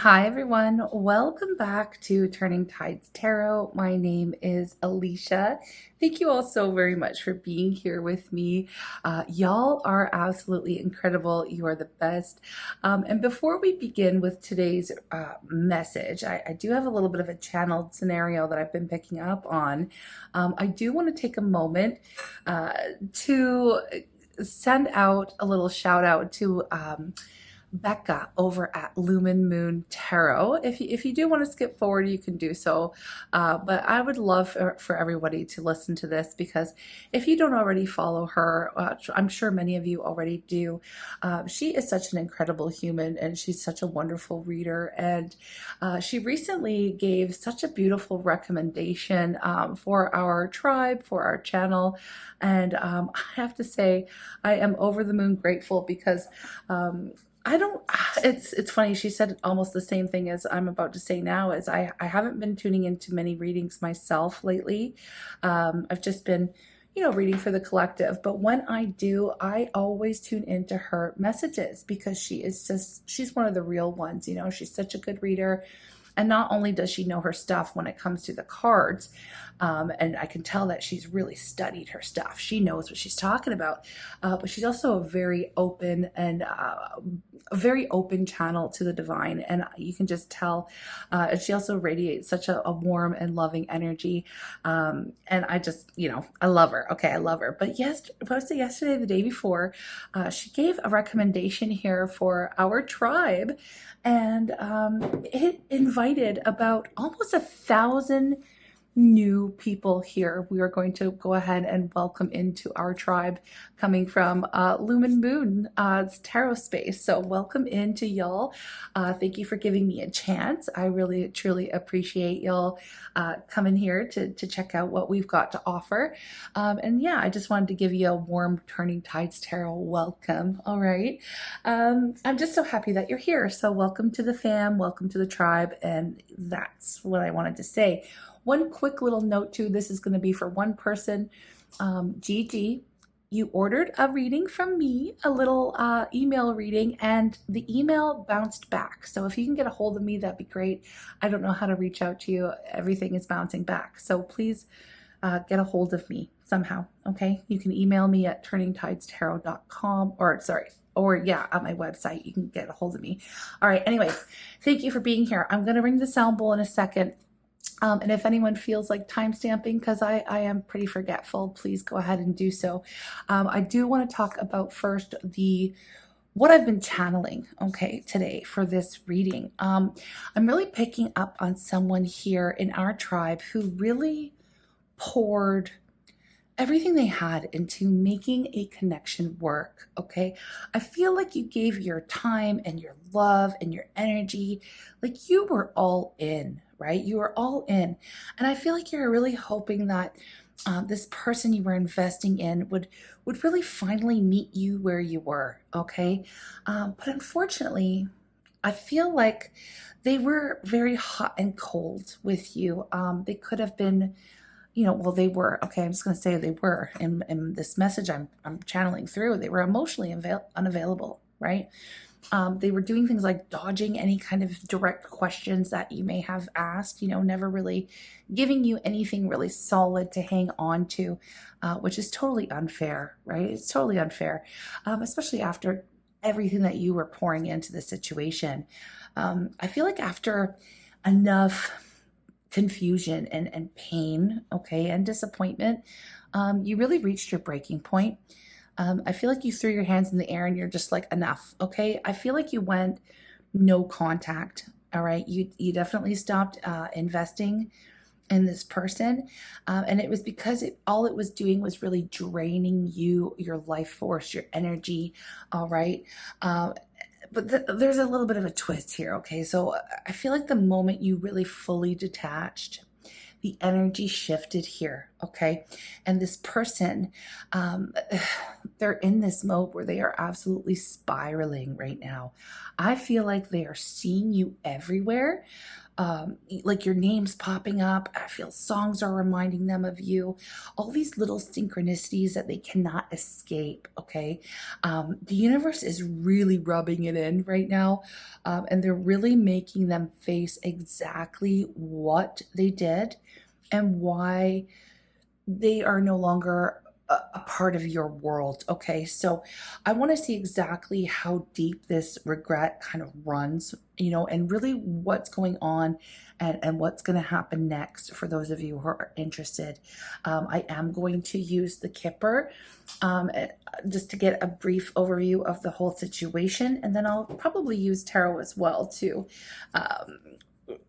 Hi, everyone. Welcome back to Turning Tides Tarot. My name is Alicia. Thank you all so very much for being here with me. Y'all are absolutely incredible. You are the best. And before we begin with today's message, I do have a little bit of a channeled scenario that I've been picking up on. I do want to take a moment to send out a little shout out to Becca over at Lumen Moon Tarot. If you do want to skip forward, you can do so. But I would love for everybody to listen to this, because if you don't already follow her, I'm sure many of you already do. She is such an incredible human, and she's such a wonderful reader. And she recently gave such a beautiful recommendation for our tribe, for our channel. And I have to say, I am over the moon grateful, because I don't, it's funny. She said almost the same thing as I'm about to say now, is I haven't been tuning into many readings myself lately. I've just been, reading for the collective. But when I do, I always tune into her messages, because she's one of the real ones. She's such a good reader. And not only does she know her stuff when it comes to the cards, and I can tell that she's really studied her stuff. She knows what she's talking about, but she's also a very open and a very open channel to the divine, and you can just tell. And she also radiates such a warm and loving energy, and I just, I love her. Okay, I love her. But yesterday, the day before, she gave a recommendation here for our tribe, and it invited about almost 1,000 new people here. We are going to go ahead and welcome into our tribe, coming from Lumen Moon tarot space. So welcome into y'all. Thank you for giving me a chance. I really truly appreciate y'all coming here to check out what we've got to offer. And yeah, I just wanted to give you a warm Turning Tides Tarot welcome. All right. I'm just so happy that you're here. So welcome to the fam, welcome to the tribe. And that's what I wanted to say. One quick little note too, this is going to be for one person. Gigi, you ordered a reading from me, a little email reading, and the email bounced back. So if you can get a hold of me, that'd be great. I don't know how to reach out to you. Everything is bouncing back. So please get a hold of me somehow, okay? You can email me at turningtidestarot.com, or at my website, you can get a hold of me. All right, anyways, thank you for being here. I'm going to ring the sound bowl in a second. And if anyone feels like time stamping, because I am pretty forgetful, please go ahead and do so. I do want to talk about first what I've been channeling, okay, today for this reading. I'm really picking up on someone here in our tribe who really poured everything they had into making a connection work, okay? I feel like you gave your time and your love and your energy, like you were all in, right? You were all in. And I feel like you're really hoping that this person you were investing in would really finally meet you where you were, okay? But unfortunately, I feel like they were very hot and cold with you. They could have been, they were, okay, I'm just going to say they were, in this message I'm channeling through, they were emotionally unavailable, right? They were doing things like dodging any kind of direct questions that you may have asked, never really giving you anything really solid to hang on to, which is totally unfair, right? It's totally unfair, especially after everything that you were pouring into the situation. I feel like after enough confusion and pain, okay, and disappointment, you really reached your breaking point. I feel like you threw your hands in the air and you're just like, enough, okay? I feel like you went no contact, all right? You definitely stopped investing in this person, and it was because all it was doing was really draining you, your life force, your energy, all right? But there's a little bit of a twist here, okay? So I feel like the moment you really fully detached, the energy shifted here, okay? And this person, they're in this mode where they are absolutely spiraling right now. I feel like they are seeing you everywhere. like your name's popping up. I feel songs are reminding them of you. All these little synchronicities that they cannot escape, okay? The universe is really rubbing it in right now, and they're really making them face exactly what they did and why they are no longer a part of your world. Okay, so I want to see exactly how deep this regret kind of runs, and really what's going on, and what's going to happen next for those of you who are interested. I am going to use the Kipper, just to get a brief overview of the whole situation, and then I'll probably use tarot as well to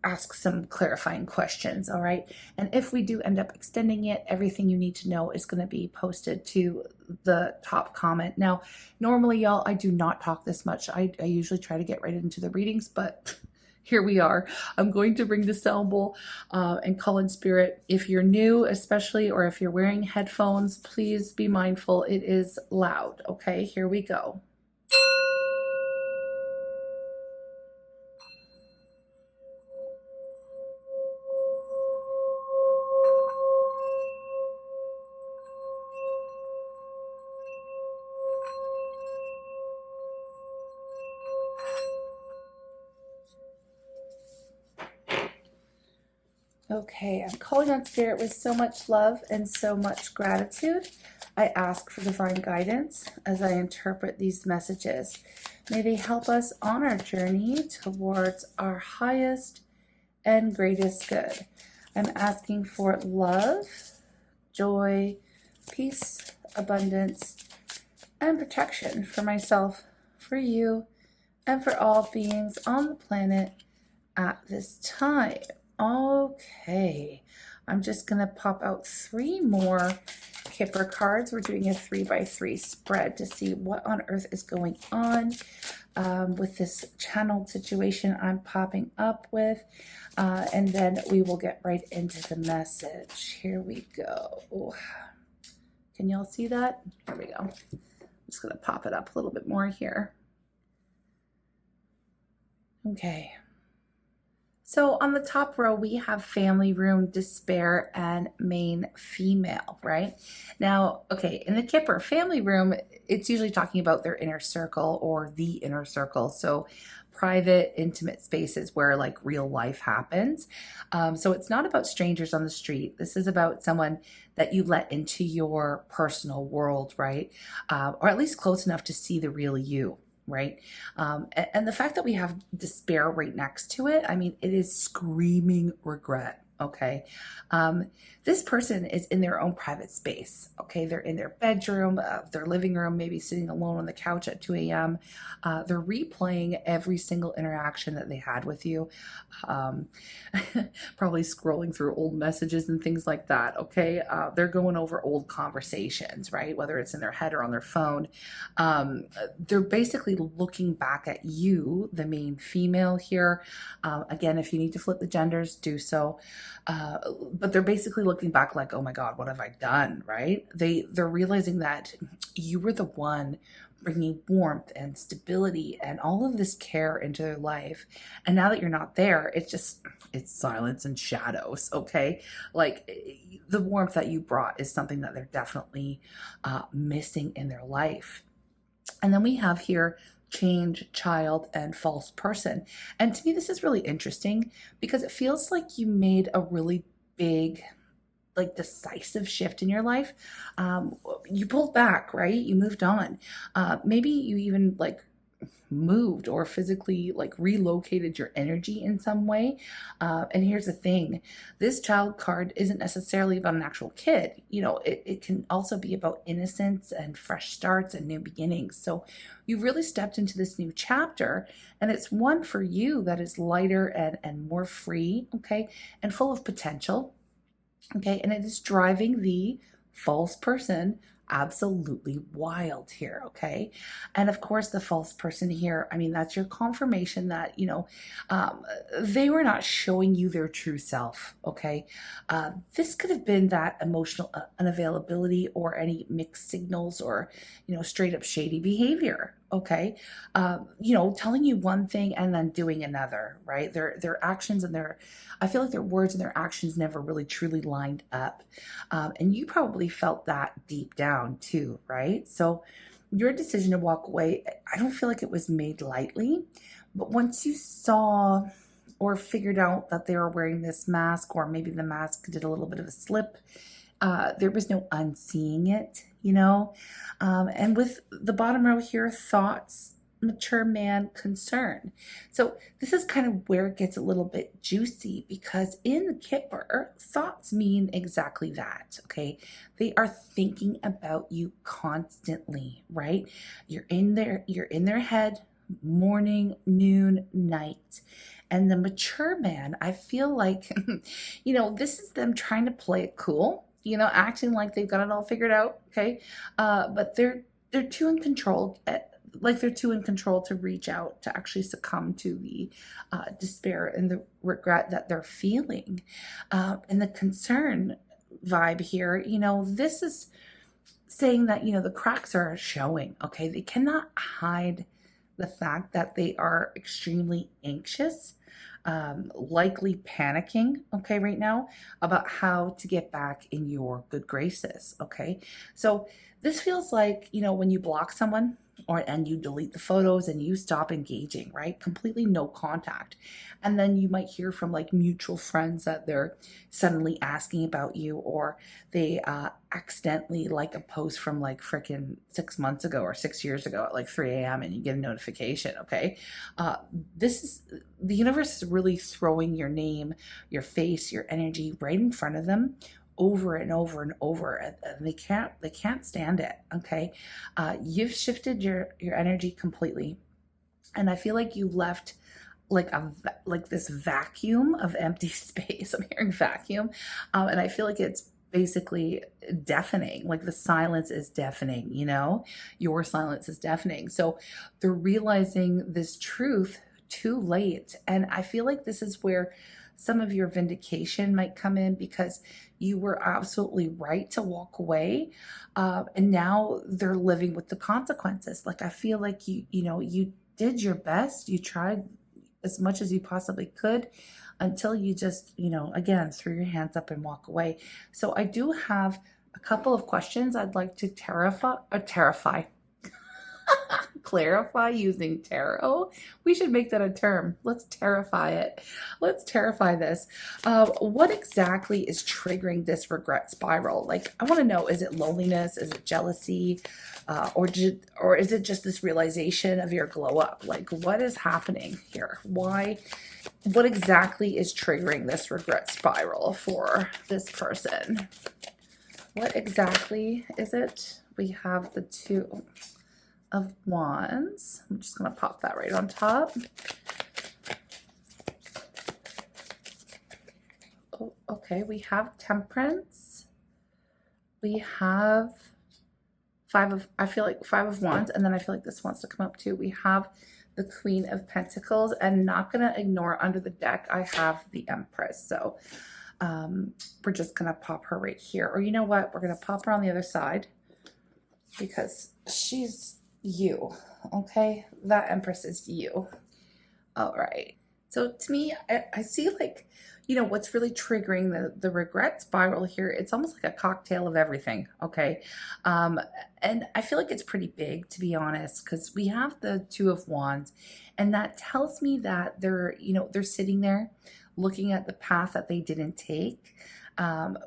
ask some clarifying questions. All right, and if we do end up extending it, everything you need to know is going to be posted to the top comment. Now, normally, y'all, I do not talk this much. I usually try to get right into the readings, but here we are. I'm going to bring the sound bowl and call in spirit. If you're new, especially, or if you're wearing headphones, please be mindful. It is loud. Okay, here we go. Okay, I'm calling on spirit with so much love and so much gratitude. I ask for divine guidance as I interpret these messages. May they help us on our journey towards our highest and greatest good. I'm asking for love, joy, peace, abundance, and protection for myself, for you, and for all beings on the planet at this time. Okay, I'm just going to pop out 3 more Kipper cards. We're doing a 3x3 spread to see what on earth is going on with this channeled situation I'm popping up with. And then we will get right into the message. Here we go. Can y'all see that? There we go. I'm just going to pop it up a little bit more here. Okay. So on the top row, we have family room, despair, and main female, right? Now, okay, in the Kipper family room, it's usually talking about their inner circle or the inner circle. So private, intimate spaces where like real life happens. So it's not about strangers on the street. This is about someone that you let into your personal world, right? Or at least close enough to see the real you. Right. And the fact that we have despair right next to it, I mean, it is screaming regret. Okay. This person is in their own private space. Okay. They're in their bedroom, their living room, maybe sitting alone on the couch at 2 a.m. They're replaying every single interaction that they had with you. Probably scrolling through old messages and things like that. Okay. They're going over old conversations, right? Whether it's in their head or on their phone. They're basically looking back at you, the main female here. Again, if you need to flip the genders, do so. But they're basically looking back like, oh my God, what have I done, right? They're realizing that you were the one bringing warmth and stability and all of this care into their life. And now that you're not there, it's silence and shadows, okay? Like the warmth that you brought is something that they're definitely missing in their life. And then we have here change, child, and false person. And to me, this is really interesting because it feels like you made a really big, like decisive shift in your life. You pulled back, right? You moved on. Maybe you even like moved or physically like relocated your energy in some way. And here's the thing, this child card isn't necessarily about an actual kid. It can also be about innocence and fresh starts and new beginnings. So you've really stepped into this new chapter, and it's one for you that is lighter and more free, okay, and full of potential. Okay, and it is driving the false person absolutely wild here. Okay, and of course the false person here, I mean, that's your confirmation that they were not showing you their true self. Okay, this could have been that emotional unavailability or any mixed signals or straight up shady behavior. okay? Telling you one thing and then doing another, right? Their actions and I feel like their words and their actions never really truly lined up. And you probably felt that deep down too, right? So your decision to walk away, I don't feel like it was made lightly, but once you saw or figured out that they were wearing this mask, or maybe the mask did a little bit of a slip, there was no unseeing it. And with the bottom row here, thoughts, mature man, concern. So this is kind of where it gets a little bit juicy, because in Kipper, thoughts mean exactly that, okay? They are thinking about you constantly, right? You're in their head morning, noon, night. And the mature man, I feel like, this is them trying to play it cool, acting like they've got it all figured out, okay? But they're too in control, like they're too in control to reach out, to actually succumb to the despair and the regret that they're feeling. And the concern vibe here, this is saying that, the cracks are showing, okay? They cannot hide the fact that they are extremely anxious, likely panicking, okay, right now, about how to get back in your good graces, okay? So this feels like, when you block someone, and you delete the photos and you stop engaging, right? Completely no contact. And then you might hear from like mutual friends that they're suddenly asking about you, or they accidentally like a post from like freaking 6 months ago or 6 years ago at like 3 a.m. and you get a notification, okay? The universe is really throwing your name, your face, your energy right in front of them, over and over and over, and they can't stand it, okay? You've shifted your energy completely, and I feel like you left like this vacuum of empty space. I'm hearing vacuum, and I feel like it's basically deafening. Like the silence is deafening, your silence is deafening. So they're realizing this truth too late, and I feel like this is where some of your vindication might come in, because you were absolutely right to walk away, and now they're living with the consequences. Like I feel like you did your best, you tried as much as you possibly could, until you just again threw your hands up and walk away. So I do have a couple of questions I'd like to clarify using tarot. We should make that a term. Let's terrify it. Let's terrify this. What exactly is triggering this regret spiral? Like, I want to know, is it loneliness? Is it jealousy? Or is it just this realization of your glow up? Like, what is happening here? What exactly is triggering this regret spiral for this person? What exactly is it? We have the Two of Wands. I'm just going to pop that right on top. Oh, okay, we have Temperance. We have I feel like Five of Wands, and then I feel like this wants to come up too. We have the Queen of Pentacles, and not going to ignore under the deck, I have the Empress. So we're just going to pop her right here. Or you know what? We're going to pop her on the other side, because she's you, okay? That Empress is you. All right. So to me, I see like, what's really triggering the regret spiral here. It's almost like a cocktail of everything, okay? And I feel like it's pretty big, to be honest, because we have the Two of Wands, and that tells me that they're sitting there looking at the path that they didn't take,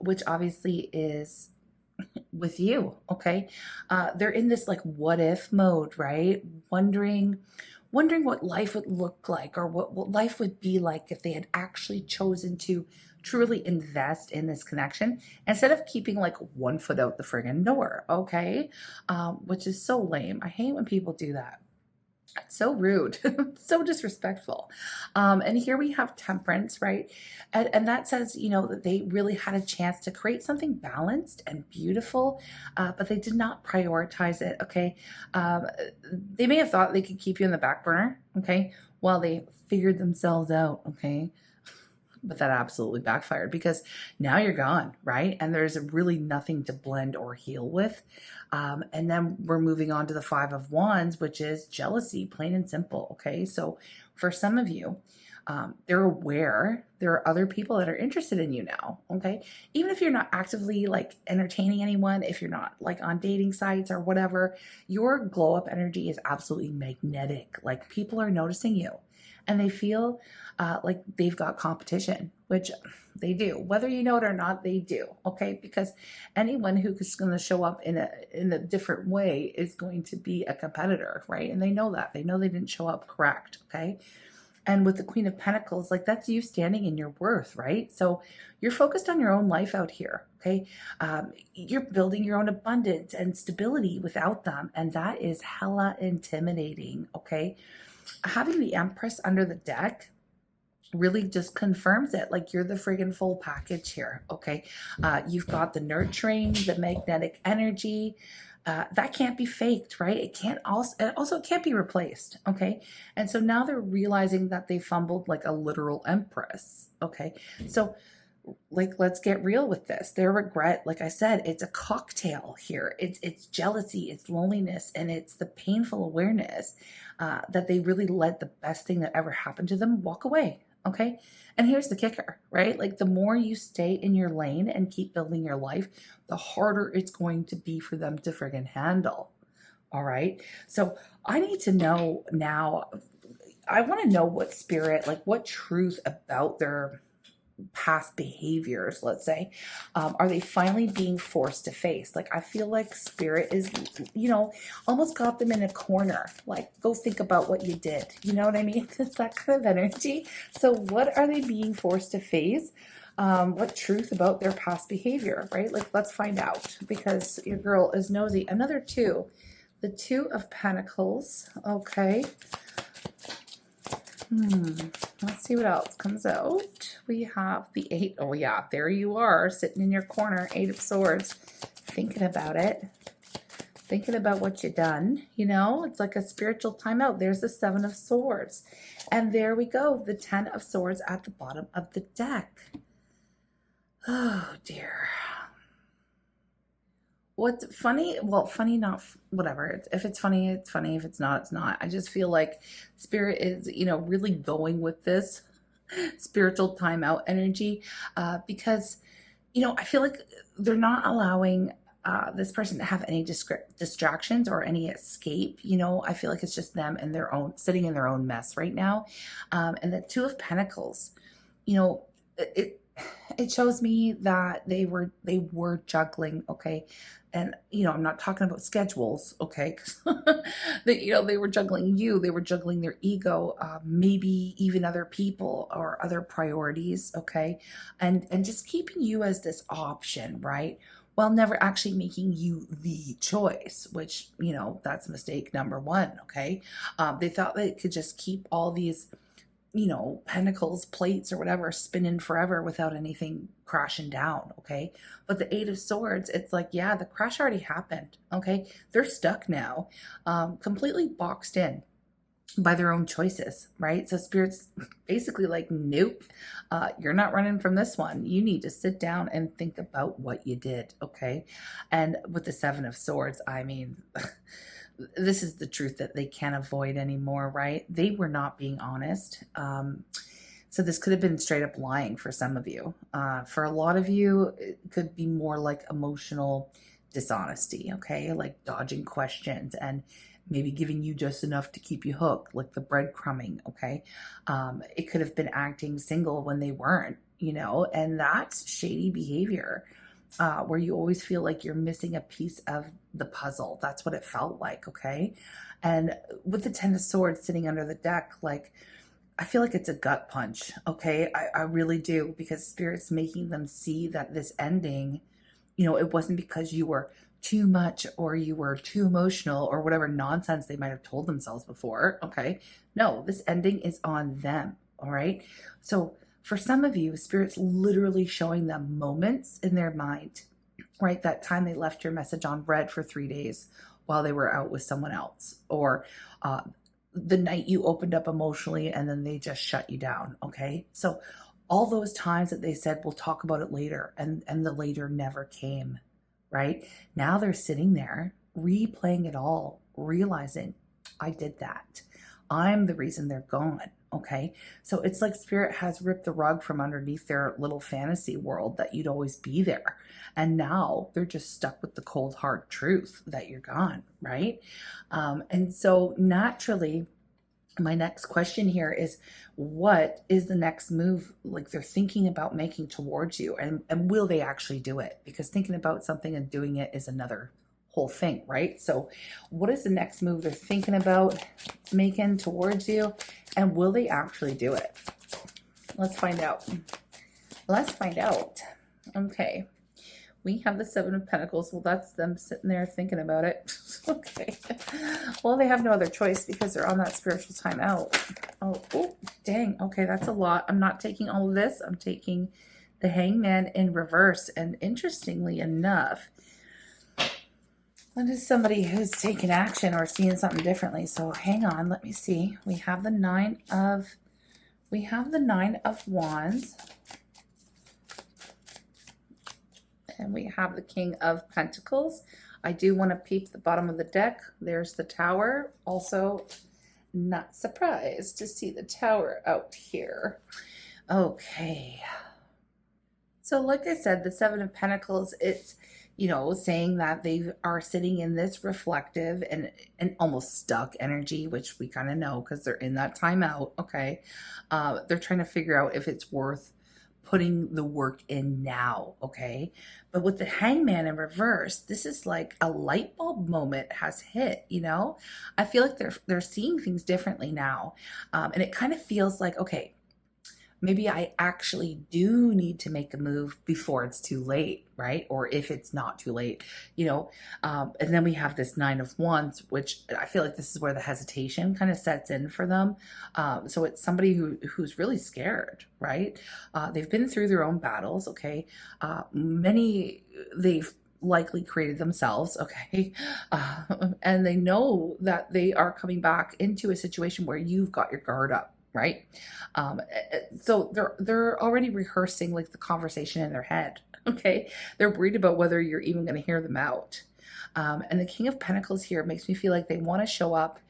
which obviously is with you, okay? They're in this like what if mode, right? Wondering what life would look like, or what life would be like if they had actually chosen to truly invest in this connection, instead of keeping like one foot out the friggin' door, okay? Which is so lame. I hate when people do that. It's so rude, so disrespectful. And here we have Temperance, right? And that says, that they really had a chance to create something balanced and beautiful, but they did not prioritize it, okay? They may have thought they could keep you in the back burner, okay, while they figured themselves out, okay? but that absolutely backfired because now you're gone, right? And there's really nothing to blend or heal with. And then we're moving on to the Five of Wands, which is jealousy, plain and simple. Okay. So for some of you, they're aware there are other people that are interested in you now. Okay. Even if you're not actively like entertaining anyone, if you're not like on dating sites or whatever, your glow up energy is absolutely magnetic. Like people are noticing you and they feel like they've got competition, which they do, whether you know it or not, they do. Okay. Because anyone who's going to show up in a different way is going to be a competitor, right? And they know that. They know they didn't show up correct. Okay. And with the Queen of Pentacles, like that's you standing in your worth, right? So you're focused on your own life out here, okay? You're building your own abundance and stability without them. And that is hella intimidating, okay? Having the Empress under the deck really just confirms it. Like you're the friggin' full package here, okay? You've got the nurturing, the magnetic energy, that can't be faked, right? It also can't be replaced, okay? And so now they're realizing that they fumbled like a literal empress, okay? So like let's get real with this. Their regret, like I said, it's a cocktail here. It's jealousy, it's loneliness, and it's the painful awareness that they really let the best thing that ever happened to them walk away, okay? And here's the kicker, right? Like the more you stay in your lane and keep building your life, the harder it's going to be for them to friggin' handle. All right. So I need to know now, I want to know what spirit, like what truth about their past behaviors, let's say, are they finally being forced to face? Like, I feel like spirit is, almost got them in a corner. Like, go think about what you did. You know what I mean? It's that kind of energy. So what are they being forced to face? What truth about their past behavior, right? Like, let's find out because your girl is nosy. Another two, the Two of Pentacles. Okay. Let's see what else comes out. We have the Eight. Oh yeah, there you are, sitting in your corner, Eight of Swords, thinking about it, thinking about what you done. It's like a spiritual timeout. There's the Seven of Swords, and there we go, the Ten of Swords at the bottom of the deck. Oh dear. What's funny? Well, funny, not whatever. If it's funny, it's funny. If it's not, it's not. I just feel like spirit is, really going with this spiritual timeout energy because, I feel like they're not allowing this person to have any distractions or any escape. I feel like it's just them and their own, sitting in their own mess right now. And the Two of Pentacles, it shows me that they were juggling, okay? And I'm not talking about schedules, okay? They were juggling you, they were juggling their ego, maybe even other people or other priorities, okay? And just keeping you as this option, right? While never actually making you the choice, which, that's mistake number one, okay? They thought they could just keep all these pentacles, plates, or whatever spinning forever without anything crashing down, okay? But the Eight of Swords, it's like, yeah, the crash already happened, okay? They're stuck now, completely boxed in by their own choices, right? So Spirit's basically like, nope, you're not running from this one. You need to sit down and think about what you did, okay? And with the Seven of Swords, I mean... this is the truth that they can't avoid anymore, right? They were not being honest. So this could have been straight up lying for some of you. For a lot of you, it could be more like emotional dishonesty, okay? Like dodging questions and maybe giving you just enough to keep you hooked, like the breadcrumbing, okay? It could have been acting single when they weren't, and that's shady behavior. Where you always feel like you're missing a piece of the puzzle. That's what it felt like, okay? And with the Ten of Swords sitting under the deck, like, I feel like it's a gut punch, okay? I really do, because Spirit's making them see that this ending, it wasn't because you were too much or you were too emotional or whatever nonsense they might have told themselves before, okay? No, this ending is on them, all right? So for some of you, Spirit's literally showing them moments in their mind, right? That time they left your message on red for 3 days while they were out with someone else, or the night you opened up emotionally and then they just shut you down, okay? So all those times that they said, we'll talk about it later, and the later never came, right? Now they're sitting there replaying it all, realizing I did that. I'm the reason they're gone. Okay. So it's like spirit has ripped the rug from underneath their little fantasy world that you'd always be there. And now they're just stuck with the cold, hard truth that you're gone. Right. And so naturally, my next question here is, what is the next move like they're thinking about making towards you, and will they actually do it? Because thinking about something and doing it is another whole thing, right? So what is the next move they're thinking about making towards you, and will they actually do it? Let's find out. Let's find out. Okay. We have the Seven of Pentacles. Well, that's them sitting there thinking about it. Okay. Well, they have no other choice because they're on that spiritual timeout. Oh, dang. Okay, that's a lot. I'm not taking all of this. I'm taking the Hangman in reverse. And interestingly enough, that is somebody who's taking action or seeing something differently. So hang on. Let me see. We have the Nine of Wands. And we have the King of Pentacles. I do want to peep the bottom of the deck. There's the Tower. Also, not surprised to see the Tower out here. Okay. So like I said, the Seven of Pentacles, it's, you know, saying that they are sitting in this reflective and almost stuck energy, which we kind of know because they're in that timeout. Okay. They're trying to figure out if it's worth putting the work in now. Okay. But with the Hangman in reverse, this is like a light bulb moment has hit, you know. I feel like they're seeing things differently now. And it kind of feels like, okay, maybe I actually do need to make a move before it's too late, right? Or if it's not too late, you know. And then we have this Nine of Wands, which I feel like this is where the hesitation kind of sets in for them. So it's somebody who's really scared, right? They've been through their own battles, okay? Many they've likely created themselves, okay? And they know that they are coming back into a situation where you've got your guard up, right? So they're already rehearsing like the conversation in their head. Okay. They're worried about whether you're even going to hear them out. And the King of Pentacles here makes me feel like they want to show up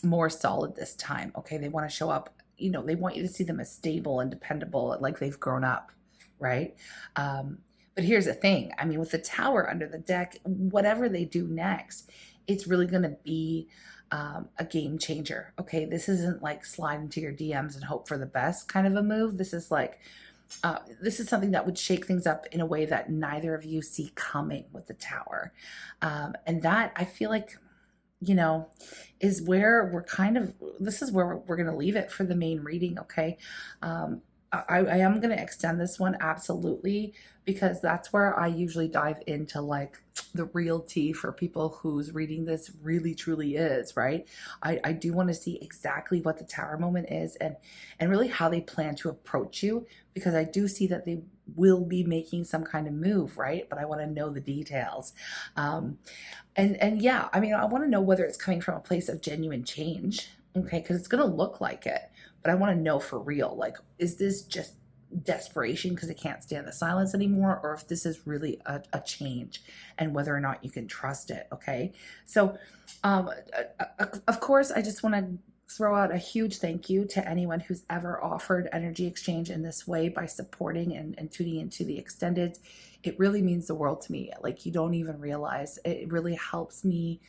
more solid this time. Okay. They want to show up, you know, they want you to see them as stable and dependable, like they've grown up. Right. But here's the thing. I mean, with the Tower under the deck, whatever they do next, it's really going to be a game changer. Okay. This isn't like slide into your DMs and hope for the best kind of a move. This is like, this is something that would shake things up in a way that neither of you see coming with the Tower. And that I feel like, you know, is where we're kind of, this is where we're going to leave it for the main reading. Okay. I am going to extend this one absolutely, because that's where I usually dive into like the real tea for people whose reading this really truly is, right? I do want to see exactly what the Tower moment is and really how they plan to approach you, because I do see that they will be making some kind of move, right? But I want to know the details. And yeah, I mean, I want to know whether it's coming from a place of genuine change, okay? Because it's going to look like it. But I want to know for real, like, is this just desperation because they can't stand the silence anymore, or if this is really a change and whether or not you can trust it, okay? So, of course, I just want to throw out a huge thank you to anyone who's ever offered energy exchange in this way by supporting and tuning into the extended. It really means the world to me. Like, you don't even realize. It really helps me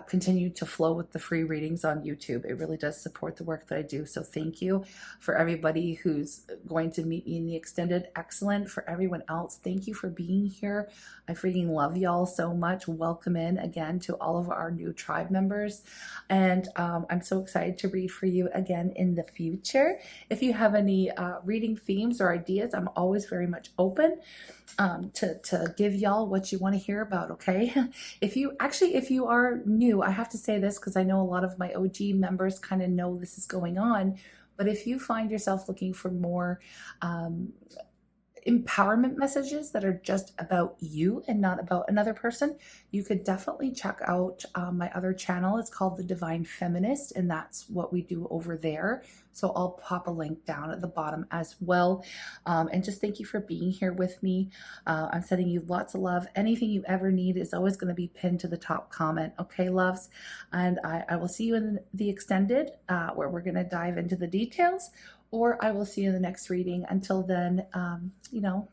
continue to flow with the free readings on YouTube. It really does support the work that I do. So thank you for everybody who's going to meet me in the extended. Excellent. For everyone else, thank you for being here. I freaking love y'all so much. Welcome in again to all of our new tribe members. And I'm so excited to read for you again in the future. If you have any reading themes or ideas, I'm always very much open to give y'all what you want to hear about, okay? If you are new, I have to say this because I know a lot of my OG members kind of know this is going on, but if you find yourself looking for more empowerment messages that are just about you and not about another person, you could definitely check out my other channel. It's called The Divine Feminist, and that's what we do over there. So I'll pop a link down at the bottom as well. And just thank you for being here with me. I'm sending you lots of love. Anything you ever need is always going to be pinned to the top comment. Okay, loves? And I will see you in the extended where we're going to dive into the details, or I will see you in the next reading. Until then,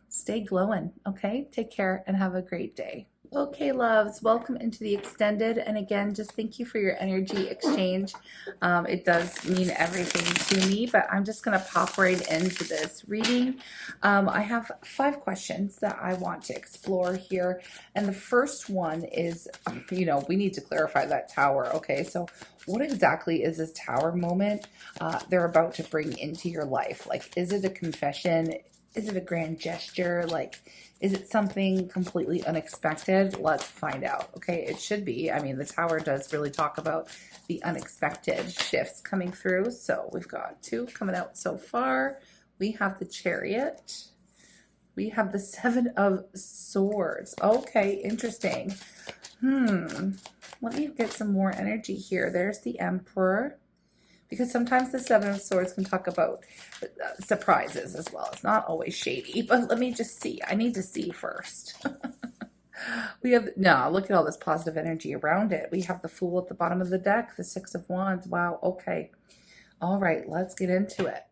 stay glowing, okay? Take care and have a great day. Okay, loves, welcome into the extended. And again, just thank you for your energy exchange. It does mean everything to me, but I'm just going to pop right into this reading. I have 5 questions that I want to explore here. And the first one is, we need to clarify that tower. Okay, so what exactly is this tower moment they're about to bring into your life? Like, is it a confession? Is it a grand gesture? Like, is it something completely unexpected? Let's find out. Okay, it should be. I mean, the tower does really talk about the unexpected shifts coming through. So we've got 2 coming out so far. We have the Chariot. We have the 7 of Swords. Okay, interesting. Let me get some more energy here. There's the Emperor. Because sometimes the 7 of Swords can talk about surprises as well. It's not always shady, but let me just see. I need to see first. We have, no, look at all this positive energy around it. We have the Fool at the bottom of the deck, the 6 of Wands. Wow, okay. All right, let's get into it.